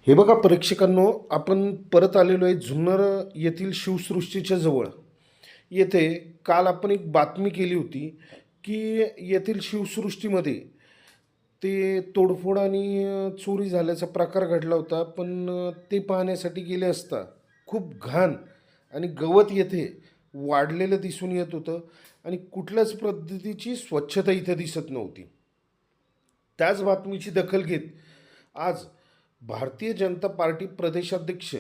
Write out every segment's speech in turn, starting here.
हे बघा प्रेक्षकांनो, आपण परत आलेलो आहे जुन्नर येथील शिवसृष्टीच्या जवळ. येथे काल आपण एक बातमी केली होती की येथील शिवसृष्टीमध्ये ते तोडफोड आणि चोरी झाल्याचा प्रकार घडला होता. पण ते पाहण्यासाठी गेले असता खूप घाण आणि गवत येथे वाढलेलं दिसून येत होतं आणि कुठल्याच पद्धतीची स्वच्छता इथे दिसत नव्हती. त्याच बातमीची दखल घेत आज भारतीय जनता पार्टी प्रदेशाध्यक्ष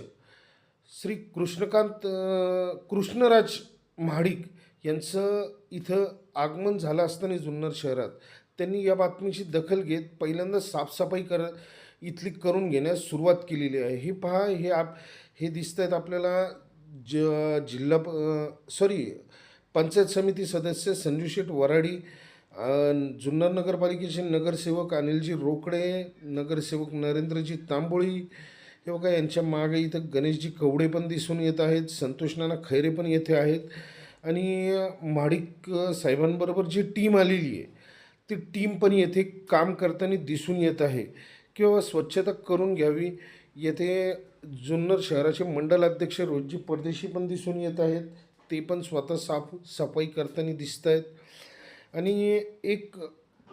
श्री कृष्णराज महाडिक यांचं इथं आगमन झालं असताना जुन्नर शहरात त्यांनी या बातमीची दखल घेत पहिल्यांदा साफसफाई इथली करून घेण्यास सुरुवात केलेली आहे. हे पहा, हे दिसत आहेत आपल्याला पंचायत समिती सदस्य संजू शेठ वराडी, जुन्नर नगरपालिकेचे नगरसेवक अनिलजी रोकडे, नगरसेवक नरेंद्रजी तांबोळी. हे बघा, यांच्या मागे इथं गणेशजी कवडे पण दिसून येत आहेत, संतोष नाना खैरे पण येथे आहेत आणि महाडिक साहेबांबरोबर जी टीम आलेली आहे ती टीम पण येथे काम करताना दिसून येत आहे किंवा स्वच्छता करून घ्यावी. येथे जुन्नर शहराचे मंडल अध्यक्ष रोजी परदेशी पण दिसून येत आहेत, ते पण स्वतः सफाई करताना दिसत आहेत. आणि एक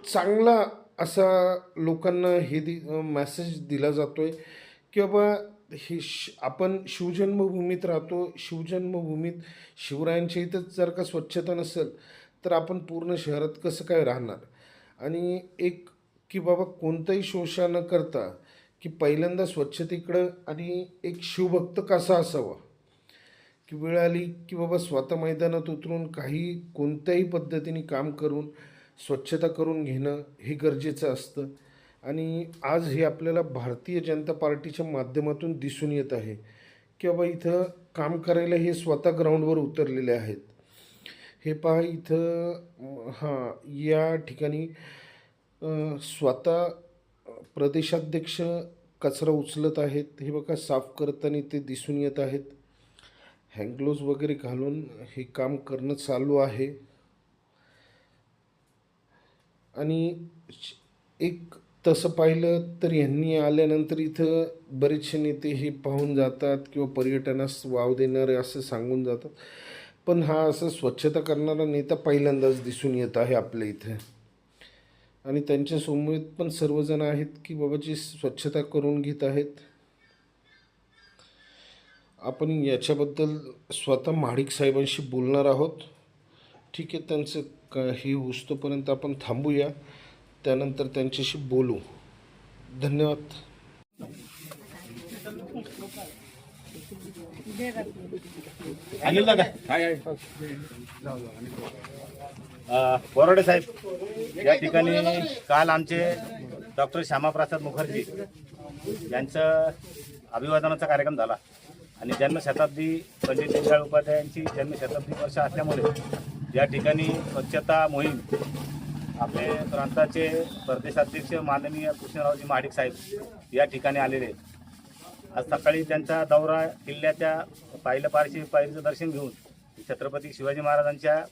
चांगला असा लोकांना मेसेज दिला जातो आहे की बाबा आपण शिवजन्मभूमीत राहतो. शिवजन्मभूमीत शिवरायांच्या इथंच जर का स्वच्छता नसेल तर आपण पूर्ण शहरात कसं काय राहणार. आणि एक की बाबा कोणतंही शोषण न करता की पहिल्यांदा स्वच्छतेकडं आणि एक शिवभक्त कसा असावा की वेळ आली की बाबा स्वतः मैदानात उतरून कोणत्याही पद्धतीने काम करून स्वच्छता करून घेणं हे गरजेचं असतं. आणि आज हे आपल्याला भारतीय जनता पार्टीच्या माध्यमातून दिसून येत आहे की बाबा इथं काम करायला हे स्वतः ग्राउंडवर उतरलेले आहेत. हे पहा इथं या ठिकाणी स्वतः प्रदेशाध्यक्ष कचरा उचलत आहेत. हे बघा, साफ करताना ते दिसून येत आहेत. हँडग्लोव्ज वगैरे घालून हे काम करणं चालू आहे. आणि एक तसं पाहिलं तर यांनी आल्यानंतर इथं बरेचसे नेते हे पाहून जातात किंवा पर्यटनास वाव देणारे असं सांगून जातात. पण हा असं स्वच्छता करणारा नेता पहिल्यांदाच दिसून येत आहे आपल्या इथे. आणि त्यांच्यासमोर पण सर्वजण आहेत की बाबा जी स्वच्छता करून घेत आहेत. आपण याच्याबद्दल स्वतः महाडिक साहेबांशी बोलणार आहोत. ठीक आहे, त्यांचं हे होस्तोपर्यंत आपण थांबूया, त्यानंतर त्यांच्याशी बोलू. धन्यवाद. बोराडे साहेब, या ठिकाणी काल आमचे डॉक्टर श्यामाप्रसाद मुखर्जी यांचं अभिवादनाचा कार्यक्रम झाला आणि जन्मशताब्दी पंडित दीनदयाळ उपाध्याय यांची जन्मशताब्दी वर्ष असल्यामुळे या ठिकाणी स्वच्छता मोहीम आपले प्रांताचे प्रदेशाध्यक्ष माननीय कृष्णरावजी महाडिक साहेब या ठिकाणी आलेले आहेत. आज सकाळी त्यांचा दौरा किल्ल्याच्या पायरीचं दर्शन घेऊन छत्रपती शिवाजी महाराजांच्या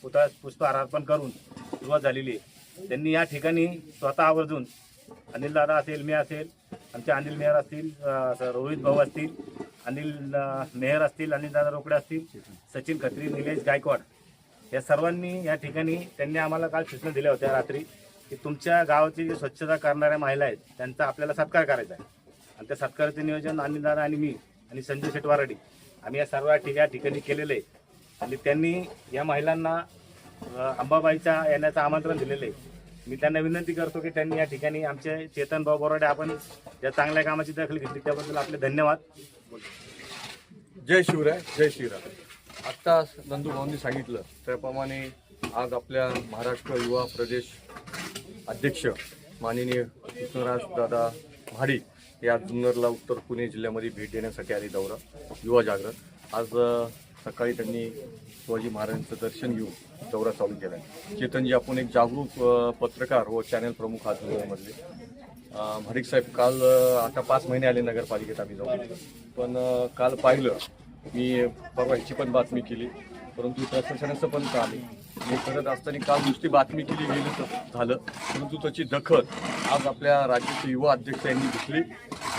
पुतळ्यास पुष्पहार अर्पण करून सुरुवात झालेली आहे. त्यांनी या ठिकाणी स्वतः आवर्जून अनिल दादा असेल, मी असेल, आमचे अनिल मेहर असतील, रोहित भाऊ असतील, अनिल मेहर असतील, अनिल दादा रोकडे असतील, सचिन खत्री, निलेश गायकवाड या सर्वांनी या ठिकाणी त्यांनी आम्हाला काल सूचना दिल्या होत्या रात्री की तुमच्या गावाची जी स्वच्छता करणाऱ्या महिला आहेत त्यांचा आपल्याला सत्कार करायचा आहे. आणि त्या सत्काराचे नियोजन अनिल दादा आणि मी आणि संजू शेठ वराडी आम्ही या सर्व या ठिकाणी केलेलं आहे. आणि त्यांनी या महिलांना अंबाबाईच्या येण्याचं आमंत्रण दिलेलं आहे. मी त्यांना विनंती करतो की त्यांनी या ठिकाणी आमचे चेतन भाऊ बोराडे आपण या चांगल्या कामाची दखल घेतली त्याबद्दल आपले धन्यवाद. जय शिवराय, जय श्रीराम. आत्ता नंदूभाऊंनी सांगितलं त्याप्रमाणे आज आपल्या महाराष्ट्र युवा प्रदेश अध्यक्ष माननीय कृष्णराज दादा महाडिक या जुन्नरला उत्तर पुणे जिल्ह्यामध्ये भेट देण्यासाठी आले. दौरा युवा जागरण. आज सकाळी त्यांनी शिवाजी महाराजांचं दर्शन घेऊन दौरा चालू केला आहे. चेतनजी, आपण एक जागरूक पत्रकार व चॅनल प्रमुख आज जुन्नरमधले. महाडिक साहेब काल आता 5 महिने आले नगरपालिकेत आम्ही जाऊन, पण काल पाहिलं मी परवा ह्याची पण बातमी केली, परंतु प्रशासनाचं पण काम आहे. हे करत असताना काल नुसती बातमी केली गेली तर झालं, परंतु त्याची दखल आज आपल्या राज्याचे युवा अध्यक्ष यांनी घेतली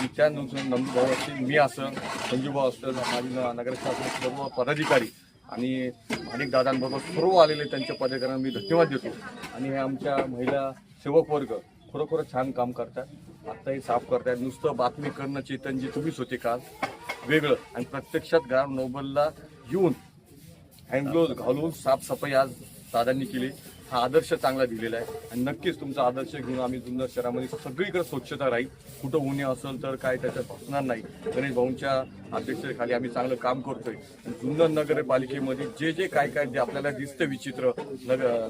आणि त्या नंदूभाऊ असतील, मी असं, संजूभाऊ असतील, माझी नगरशासन सर्व पदाधिकारी आणि माणिक दादांबरोबर सर्व आलेले त्यांच्या पदाधिकाऱ्यांना मी धन्यवाद देतो. आणि हे आमच्या महिला सेवक वर्ग खरोखर छान काम करतात. आत्ताही साफ करतात. नुसतं बातमी करणं चेतनजी तुम्हीच होते काल, वेगळं, आणि प्रत्यक्षात ग्राम नोबलला येऊन हँडग्लोव्ज घालून साफसफाई आज दादांनी केली. हा आदर्श चांगला दिलेला आहे आणि नक्कीच तुमचा आदर्श घेऊन आम्ही जुन्नर शहरामध्ये सगळीकडे स्वच्छता राहील. कुठं उन्हे असेल तर काय त्याच्यात भासणार नाही. गणेश भाऊंच्या अध्यक्षतेखाली आम्ही चांगलं काम करतोय. जुन्नर नगरपालिकेमध्ये जे काय जे आपल्याला दिसतं विचित्र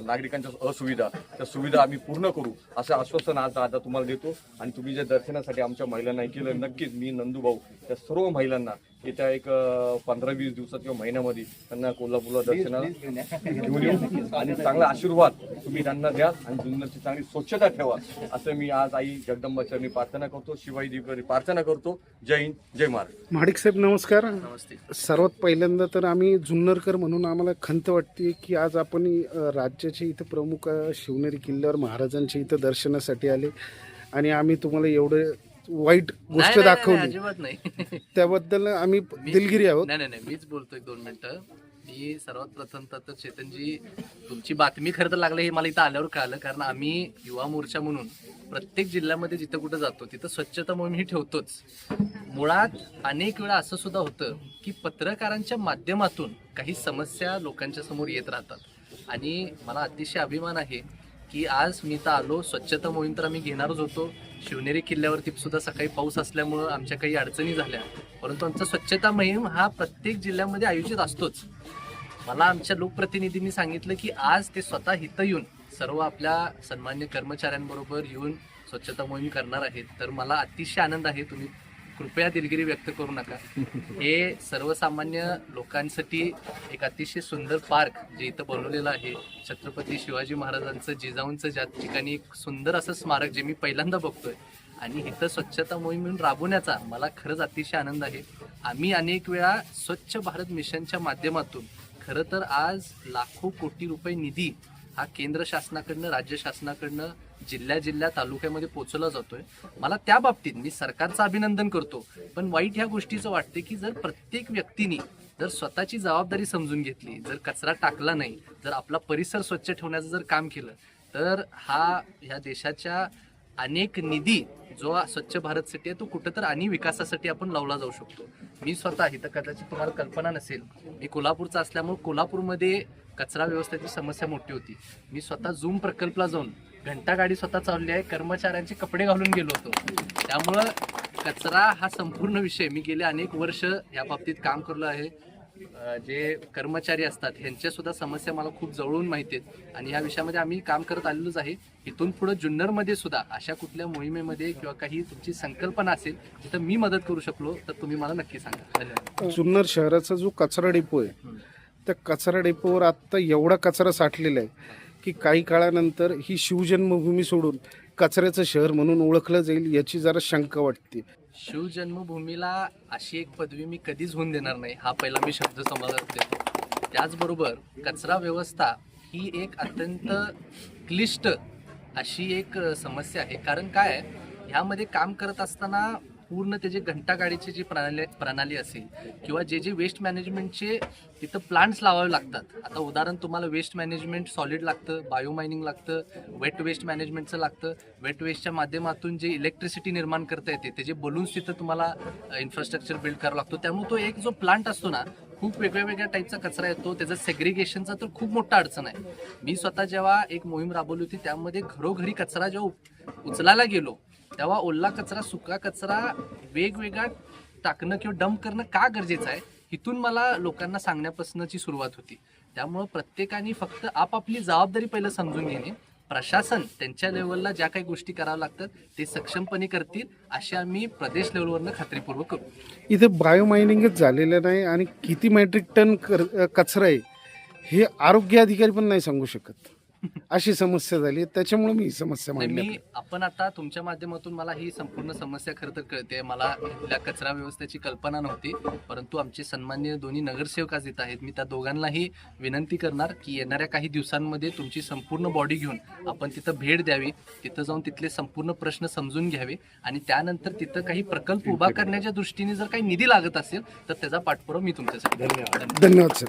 नागरिकांच्या असुविधा, त्या सुविधा आम्ही पूर्ण करू असं आश्वासन आज दादा तुम्हाला देतो. आणि तुम्ही जे दर्शनासाठी आमच्या महिलांना केलं, नक्कीच मी नंदूभाऊ त्या सर्व महिलांना येत्या एक 15-20 दिवसात किंवा महिन्यामध्ये त्यांना कोल्हापूरला दर्शनाला घेऊन येऊ आणि चांगला आशीर्वाद तुम्ही त्यांना द्या आणि जुन्नरची चांगली स्वच्छता ठेवा असं मी आज आई जगदंबाचरणी प्रार्थना करतो. शिवाई देवीकरी प्रार्थना करतो. जय हिंद, जय महाराष्ट्र. महाडिक साहेब नमस्कार. नमस्ते. सर्वात पहिल्यांदा तर आम्ही जुन्नरकर म्हणून आम्हाला खंत वाटते की आज आपण राज्याचे इथं प्रमुख शिवनेरी किल्ल्यावर महाराजांच्या इथं दर्शनासाठी आले आणि आम्ही तुम्हाला एवढं वाईट गोष्ट नाही, दाखवली, अजिबात नाही. त्याबद्दल आम्ही दिलगिरी आहोत. नाही, मीच बोलतोय 2 मिनिटं. मी सर्वात प्रथम तर चेतनजी, तुमची बातमी खरं तर लागलं हे मला इथं आल्यावर कळालं, कारण आम्ही युवा मोर्चा म्हणून प्रत्येक जिल्ह्यामध्ये जिथं कुठं जातो तिथं स्वच्छता मोहीम ही ठेवतोच. मुळात अनेक वेळा असं सुद्धा होतं की पत्रकारांच्या माध्यमातून काही समस्या लोकांच्या समोर येत राहतात आणि मला अतिशय अभिमान आहे की आज मी तर आलो. स्वच्छता मोहीम तर आम्ही घेणारच होतो. शिवनेरी किल्ल्यावरती सुद्धा सकाळी पाऊस असल्यामुळं आमच्या काही अडचणी झाल्या, परंतु आमचा स्वच्छता मोहीम हा प्रत्येक जिल्ह्यामध्ये आयोजित असतोच. मला आमच्या लोकप्रतिनिधींनी सांगितलं की आज ते स्वतः इथं येऊन सर्व आपल्या सन्मान्य कर्मचाऱ्यांबरोबर येऊन स्वच्छता मोहीम करणार आहेत. तर मला अतिशय आनंद आहे. तुम्ही कृपया दिलगिरी व्यक्त करू नका. हे सर्वसामान्य लोकांसाठी एक अतिशय सुंदर पार्क जे इथं बनवलेलं आहे, छत्रपती शिवाजी महाराजांचं जिजाऊंचं ज्या ठिकाणी एक सुंदर असं स्मारक जे मी पहिल्यांदा बघतोय आणि इथं स्वच्छता मोहीम म्हणून राबवण्याचा मला खरंच अतिशय आनंद आहे. आम्ही अनेक वेळा स्वच्छ भारत मिशनच्या माध्यमातून खरं तर आज लाखो कोटी रुपये निधी हा केंद्र शासनाकडनं, राज्य शासनाकडनं जिल्ह्या तालुक्यामध्ये पोचवला जातोय. मला त्या बाबतीत मी सरकारचं अभिनंदन करतो, पण वाईट ह्या गोष्टीचं वाटते की जर प्रत्येक व्यक्तीने जर स्वतःची जबाबदारी समजून घेतली, जर कचरा टाकला नाही, जर आपला परिसर स्वच्छ ठेवण्याचं जर काम केलं, तर ह्या देशाच्या अनेक निधी जो स्वच्छ भारतसाठी आहे तो कुठं तर आणि विकासासाठी आपण लावला जाऊ शकतो. मी स्वतः इथं कदाचित तुम्हाला कल्पना नसेल, मी कोल्हापूरचा असल्यामुळे कोल्हापूरमध्ये कचरा व्यवस्थेची समस्या मोठी होती. मी स्वतः झूम प्रकल्पला जाऊन घंटा गाडी स्वतः चालली आहे, कर्मचाऱ्यांचे कपडे घालून गेलो होतो. त्यामुळं कचरा हा संपूर्ण विषय मी गेले अनेक वर्ष या बाबतीत काम करलो आहे. जे कर्मचारी असतात ह्यांच्या सुद्धा समस्या मला खूप जवळून माहिती आहेत आणि ह्या विषयामध्ये आम्ही काम करत आलेलोच आहे. इथून पुढे जुन्नरमध्ये सुद्धा अशा कुठल्या मोहिमेमध्ये किंवा काही तुमची संकल्पना असेल तिथं मी मदत करू शकलो तर तुम्ही मला नक्की सांगा. धन्यवाद. जुन्नर शहराचा जो कचरा डेपो आहे त्या कचरा डेपोवर आत्ता एवढा कचरा साठलेला आहे की काही काळानंतर ही शिवजन्मभूमी सोडून कचऱ्याचं शहर म्हणून ओळखलं जाईल याची जरा शंका वाटते. शिवजन्मभूमीला अशी एक पदवी मी कधीच होऊन देणार नाही, हा पहिला मी शब्द समाजात देतो. त्याचबरोबर कचरा व्यवस्था ही एक अत्यंत क्लिष्ट अशी एक समस्या आहे. कारण काय आहे, ह्यामध्ये काम करत असताना पूर्ण त्याचे घंटागाडीची जी प्रणाली असेल किंवा जे वेस्ट मॅनेजमेंटचे तिथं प्लांट्स लावावे लागतात. आता उदाहरण तुम्हाला वेस्ट मॅनेजमेंट सॉलिड लागतं, बायो मायनिंग लागतं, वेट वेस्ट मॅनेजमेंटचं लागतं. वेट वेस्टच्या माध्यमातून जे इलेक्ट्रिसिटी निर्माण करता येते त्याचे बलून्स तिथं तुम्हाला इन्फ्रास्ट्रक्चर बिल्ड करावं लागतो. त्यामुळे तो एक जो प्लांट असतो ना, खूप वेगळ्या टाईपचा कचरा येतो. त्याचा सेग्रिगेशनचा तर खूप मोठा अडचण आहे. मी स्वतः जेव्हा एक मोहीम राबवली होती त्यामध्ये घरोघरी कचरा जेव्हा उचलायला गेलो तेव्हा ओला कचरा, सुका कचरा वेगवेगळा टाकणं किंवा डंप करणं का गरजेचं आहे इथून मला लोकांना सांगण्यापासूनची सुरुवात होती. त्यामुळं प्रत्येकाने फक्त आपापली जबाबदारी पहिलं समजून घेणे, प्रशासन त्यांच्या लेवलला ज्या काही गोष्टी कराव्या लागतात ते सक्षमपणे करतील अशी आम्ही प्रदेश लेवलवरनं खात्रीपूर्वक करू. इथे बायोमायनिंगच झालेलं नाही आणि किती मेट्रिक टन कचरा आहे हे आरोग्य अधिकारी पण नाही सांगू शकत. अशी समस्या झाली. त्याच्यामुळे मी ही समस्या नाही, मांडली. मी आपण आता तुमच्या माध्यमातून मला ही संपूर्ण समस्या खरं तर कळते. मला इथल्या कचरा व्यवस्थेची कल्पना नव्हती, परंतु आमचे सन्माननीय दोन्ही नगरसेवक आज इथं आहेत. मी त्या दोघांनाही विनंती करणार की येणाऱ्या काही दिवसांमध्ये तुमची संपूर्ण बॉडी घेऊन आपण तिथं भेट द्यावी, तिथं जाऊन तिथले संपूर्ण प्रश्न समजून घ्यावे आणि त्यानंतर तिथं काही प्रकल्प उभा करण्याच्या दृष्टीने जर काही निधी लागत असेल तर त्याचा पाठपुरावा मी तुमच्यासाठी. धन्यवाद सर.